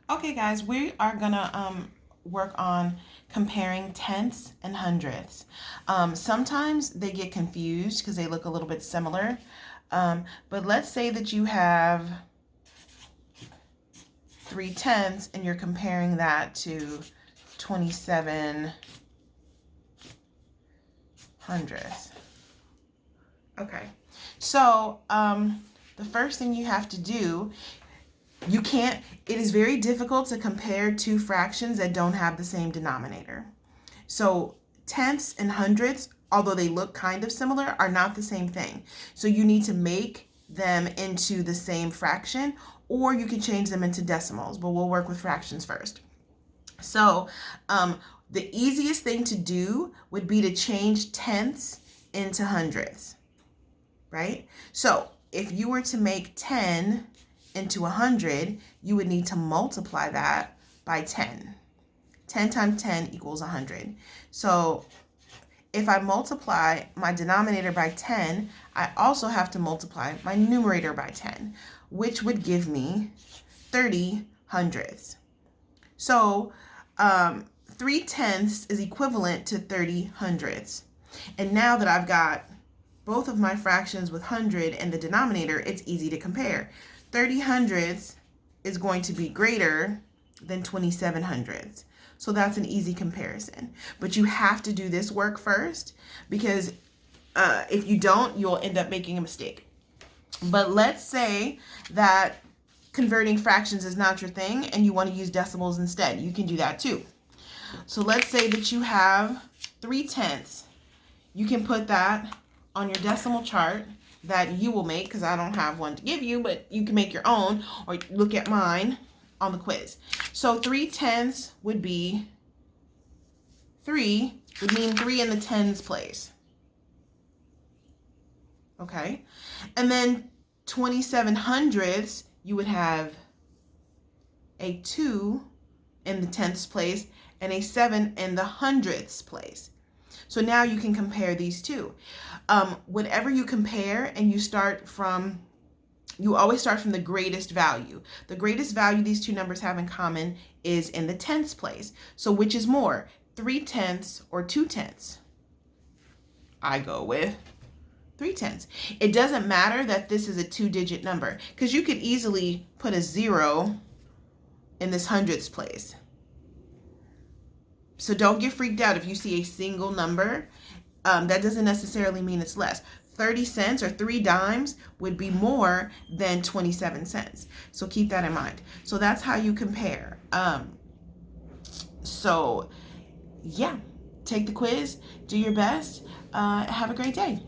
Okay, guys, we are gonna work on comparing tenths and hundredths. Sometimes they get confused because they look a little bit similar. But let's say that you have 3/10 and you're comparing that to 27/100. Okay, so the first thing you have to do, it is very difficult to compare two fractions that don't have the same denominator. So tenths and hundredths, although they look kind of similar, are not the same thing. So you need to make them into the same fraction, or you can change them into decimals, but we'll work with fractions first. So the easiest thing to do would be to change tenths into hundredths, right? So if you were to make 10 into 100, you would need to multiply that by 10. 10 times 10 equals 100. So if I multiply my denominator by 10, I also have to multiply my numerator by 10, which would give me 30 hundredths. So 3/10 is equivalent to 30 hundredths. And now that I've got both of my fractions with 100 in the denominator, it's easy to compare. 30 hundredths is going to be greater than 27 hundredths. So that's an easy comparison. But you have to do this work first, because if you don't, you'll end up making a mistake. But let's say that converting fractions is not your thing and you want to use decimals instead. You can do that too. So let's say that you have 3/10. You can put that on your decimal chart that you will make, because I don't have one to give you, but you can make your own or look at mine on the quiz. So 3/10 would be 3, would mean 3 in the tens place. Okay. And then 27 hundredths, you would have a 2 in the tenths place and a 7 in the hundredths place. So now you can compare these two. Whenever you compare and you always start from the greatest value. The greatest value these two numbers have in common is in the tenths place. So which is more, 3/10 or 2/10? I go with 3/10. It doesn't matter that this is a 2-digit number, because you could easily put a 0 in this hundredths place. So don't get freaked out if you see a single number. That doesn't necessarily mean it's less. 30 cents or 3 dimes would be more than 27 cents. So keep that in mind. So that's how you compare. So yeah, take the quiz, do your best. Have a great day.